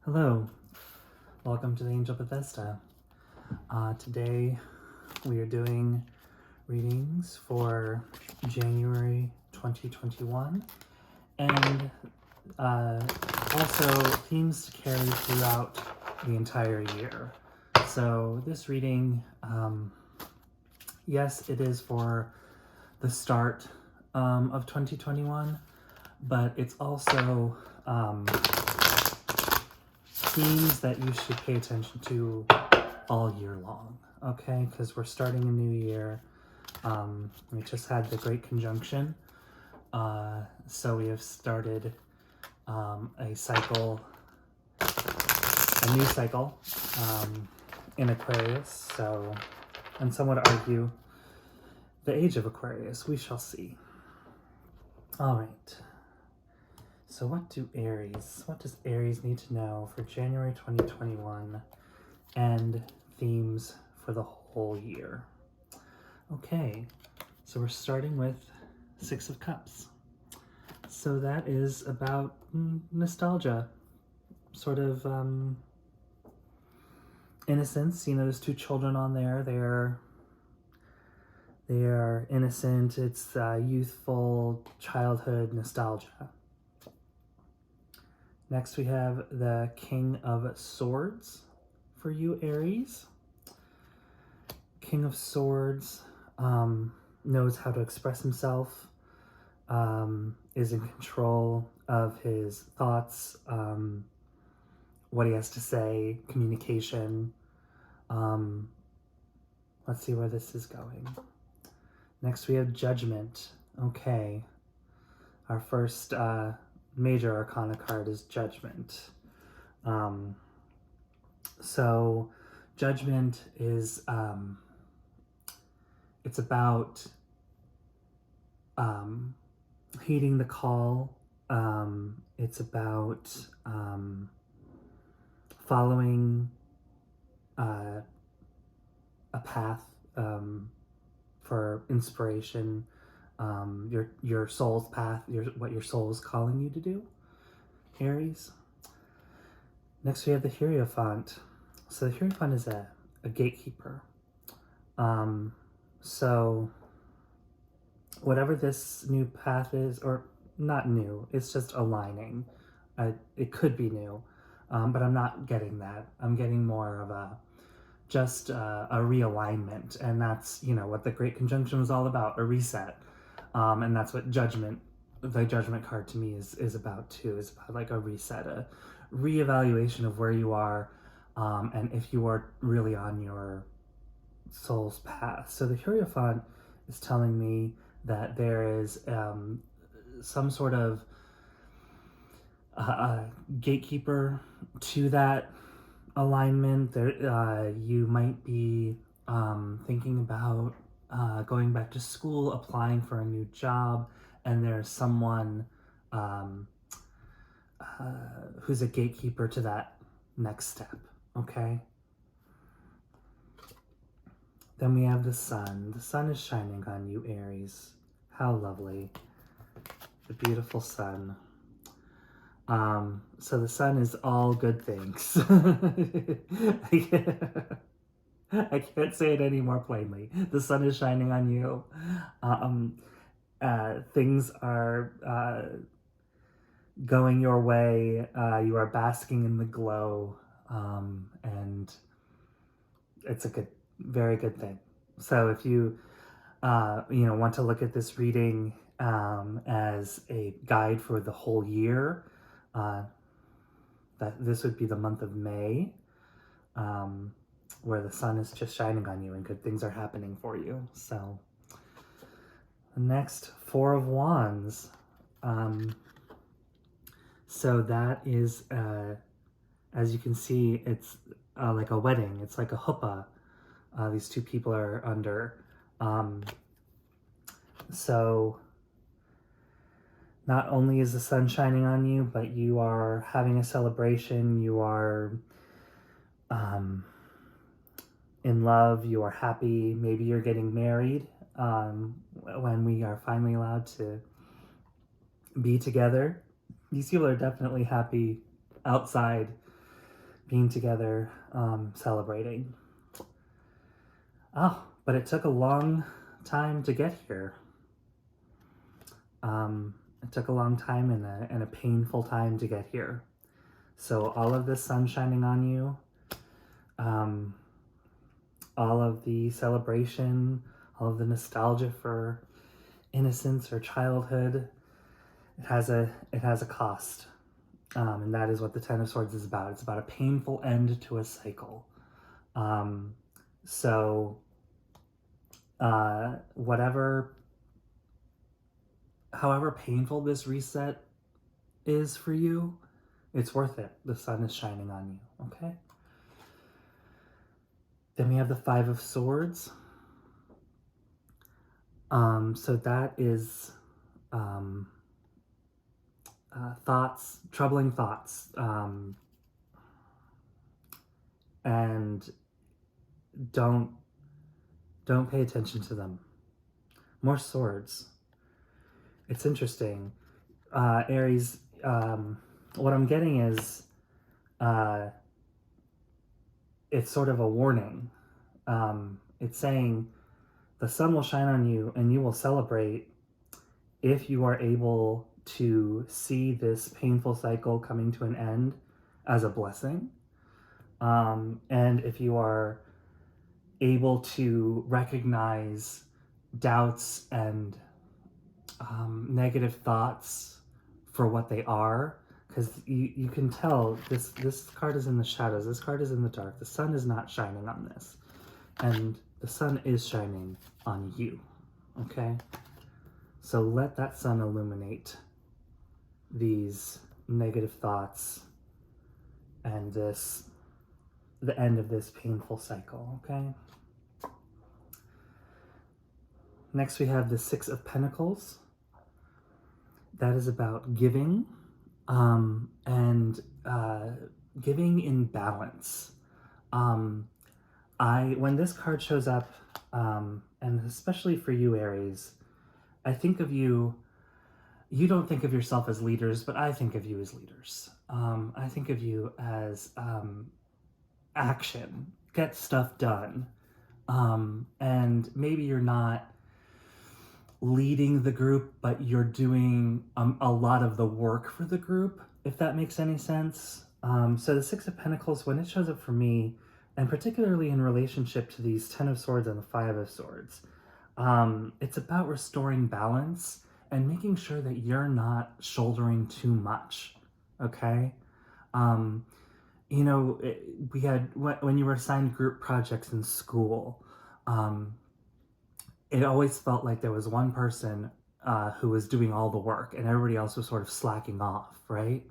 Hello, welcome to the Angel Bethesda. Today we are doing readings for January 2021 and also themes to carry throughout the entire year. So this reading, yes, it is for the start of 2021, but it's also themes that you should pay attention to all year long, okay? Because we're starting a new year. We just had the Great Conjunction, so we have started a new cycle in Aquarius. So, and some would argue the age of Aquarius. We shall see. All right. So what does Aries need to know for January 2021 and themes for the whole year? Okay, so we're starting with Six of Cups. So that is about nostalgia, sort of innocence. You know, there's two children on there. They are innocent. It's youthful childhood nostalgia. Next we have the King of Swords for you, Aries. King of Swords knows how to express himself, is in control of his thoughts, what he has to say, communication. Let's see where this is going. Next we have Judgment. Okay. Our first major arcana card is Judgment. So Judgment is it's about heeding the call. It's about following a path for inspiration. Your soul's path, what your soul is calling you to do, Aries. Next we have the Hierophant. So the Hierophant is a gatekeeper. So whatever this new path is, or not new, it's just aligning. It could be new, but I'm not getting that. I'm getting more of a realignment, and that's, you know, what the Great Conjunction was all about, a reset. And that's what the Judgment card to me is about too. Is about like a reset, a reevaluation of where you are, and if you are really on your soul's path. So the Hierophant is telling me that there is some sort of gatekeeper to that alignment. There, you might be thinking about going back to school, applying for a new job, and there's someone who's a gatekeeper to that next step, okay? Then we have the sun. The sun is shining on you, Aries. How lovely. The beautiful sun. So the sun is all good things. I can't say it any more plainly. The sun is shining on you. Things are going your way. You are basking in the glow, and it's a very good thing. So if you want to look at this reading as a guide for the whole year, that this would be the month of May, where the sun is just shining on you and good things are happening for you. So the next, Four of Wands. So that is, as you can see, it's like a wedding. It's like a huppah. These two people are under. So not only is the sun shining on you, but you are having a celebration. You are in love. You are happy. Maybe you're getting married when we are finally allowed to be together. These people are definitely happy outside being together, celebrating. Oh, but it took a long time to get here. It took a long time and a painful time to get here. So all of this sun shining on you, all of the celebration, all of the nostalgia for innocence or childhood, it has a cost, and that is what the Ten of Swords is about. It's about a painful end to a cycle. So however painful this reset is for you, it's worth it. The sun is shining on you, okay? Then we have the Five of Swords. So that is thoughts, troubling thoughts, and don't pay attention to them. More swords. It's interesting. Aries, what I'm getting is it's sort of a warning. It's saying the sun will shine on you and you will celebrate if you are able to see this painful cycle coming to an end as a blessing. And if you are able to recognize doubts and negative thoughts for what they are, because you can tell this card is in the shadows, this card is in the dark, the sun is not shining on this, and the sun is shining on you, okay? So let that sun illuminate these negative thoughts and the end of this painful cycle, okay? Next we have the Six of Pentacles. That is about giving, and giving in balance. When this card shows up, and especially for you, Aries, I think of you don't think of yourself as leaders, but I think of you as leaders. I think of you as action, get stuff done. And maybe you're not leading the group, but you're doing a lot of the work for the group, if that makes any sense. So the Six of Pentacles, when it shows up for me, and particularly in relationship to these Ten of Swords and the Five of Swords, it's about restoring balance and making sure that you're not shouldering too much, okay? You know, we had, when you were assigned group projects in school, it always felt like there was one person who was doing all the work and everybody else was sort of slacking off, right?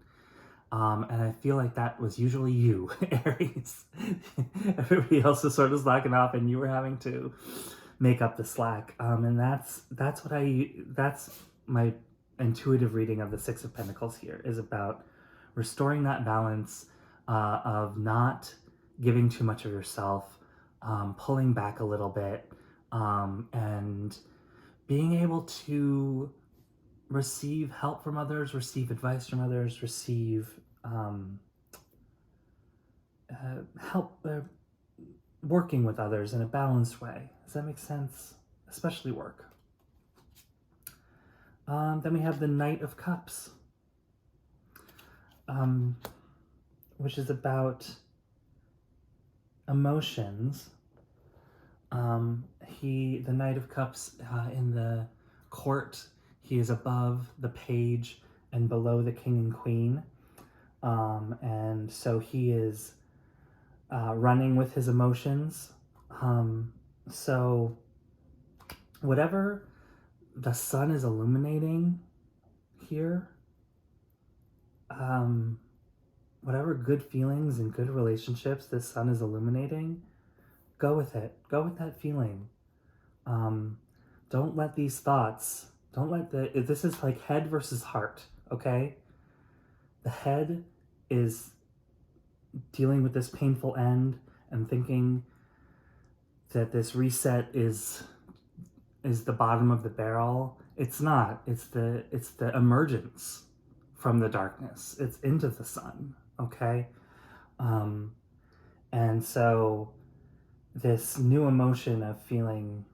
And I feel like that was usually you, Aries. Everybody else was sort of slacking off and you were having to make up the slack. And that's my intuitive reading of the Six of Pentacles here, is about restoring that balance of not giving too much of yourself, pulling back a little bit, and being able to receive help from others, receive advice from others, receive help working with others in a balanced way. Does that make sense? Especially work. Then we have the Knight of Cups, which is about emotions. The Knight of Cups in the court, he is above the page and below the king and queen. And so he is running with his emotions. So whatever the sun is illuminating here, whatever good feelings and good relationships this sun is illuminating, go with it. Go with that feeling. Don't let these thoughts, this is like head versus heart, okay? The head is dealing with this painful end and thinking that this reset is the bottom of the barrel. It's not. It's the emergence from the darkness. It's into the sun, okay? And so this new emotion of feeling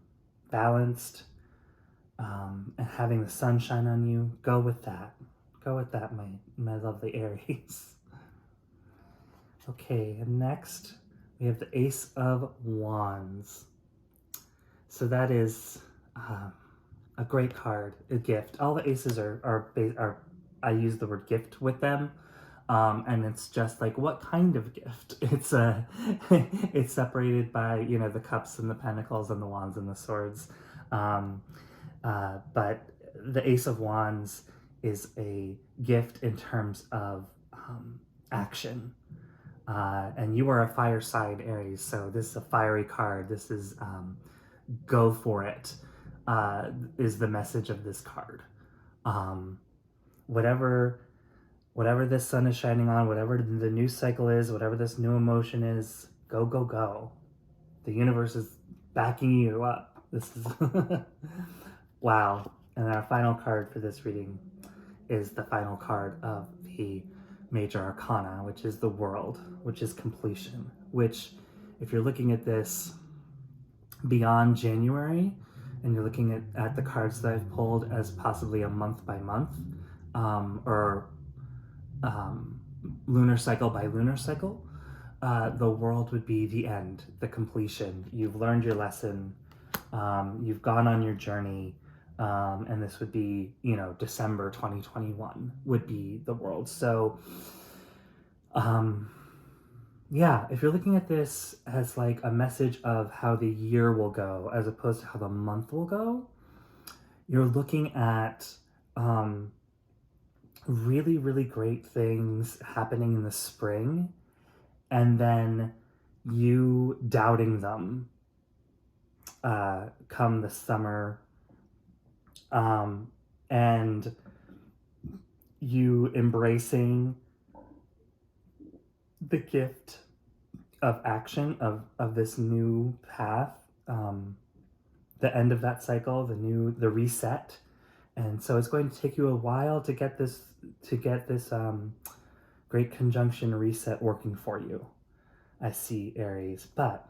balanced, and having the sun shine on you, go with that. Go with that, my lovely Aries. Okay, and next we have the Ace of Wands. So that is a great card, a gift. All the aces are I use the word gift with them, and it's just like, what kind of gift? It's it's separated by the cups and the pentacles and the wands and the swords, but the Ace of Wands is a gift in terms of action. And you are a fire sign, Aries, so this is a fiery card. This is go for it, is the message of this card. Um, whatever this sun is shining on, whatever the new cycle is, whatever this new emotion is, go, go, go. The universe is backing you up. This is wow. And our final card for this reading is the final card of the Major Arcana, which is the World, which is completion, which, if you're looking at this beyond January and you're looking at the cards that I've pulled as possibly a month by month, or lunar cycle by lunar cycle, the World would be the end, the completion. You've learned your lesson, you've gone on your journey, and this would be, December 2021 would be the World. So, yeah, if you're looking at this as like a message of how the year will go as opposed to how the month will go, you're looking at really, really great things happening in the spring, and then you doubting them come the summer, and you embracing the gift of action of this new path, the end of that cycle, the reset. And so it's going to take you a while to get this great conjunction reset working for you. I see, Aries, but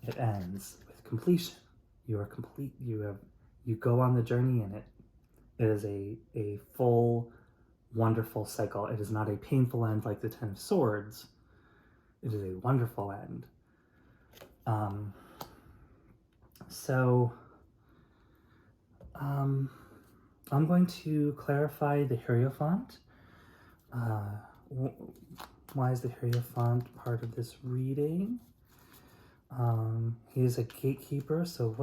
it ends with completion. You are complete. You go on the journey in it. It is a full, wonderful cycle. It is not a painful end like the Ten of Swords. It is a wonderful end. I'm going to clarify the Hierophant. Why is the Hierophant part of this reading? He is a gatekeeper, so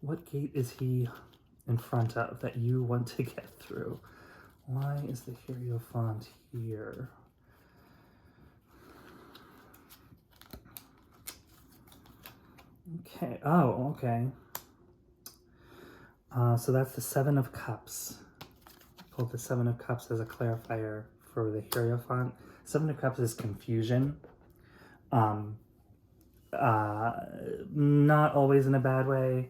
what gate is he in front of that you want to get through? Why is the Hierophant here? Okay, oh, okay. So that's the Seven of Cups. I pulled the Seven of Cups as a clarifier for the Hierophant. Seven of Cups is confusion. Not always in a bad way.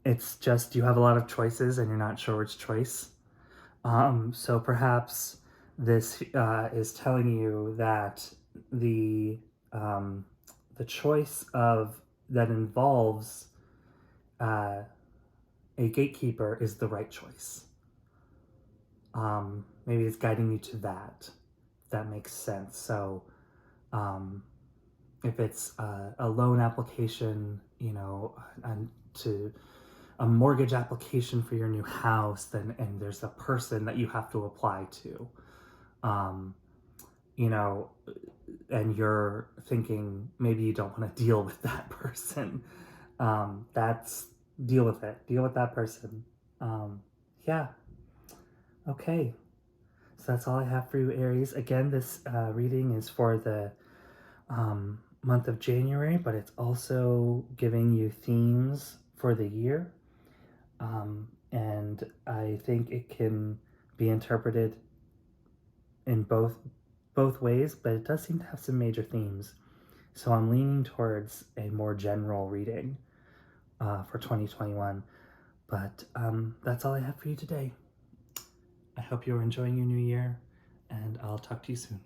It's just you have a lot of choices and you're not sure which choice. So perhaps this is telling you that the choice that involves a gatekeeper is the right choice. Maybe it's guiding you to that. If that makes sense. So if it's a loan application, and to a mortgage application for your new house, and there's a person that you have to apply to, and you're thinking maybe you don't want to deal with that person. That's deal with it. Deal with that person. Yeah. Okay. So that's all I have for you, Aries. Again, this reading is for the month of January, but it's also giving you themes for the year. And I think it can be interpreted in both ways, but it does seem to have some major themes. So I'm leaning towards a more general reading for 2021. But that's all I have for you today. I hope you're enjoying your new year, and I'll talk to you soon.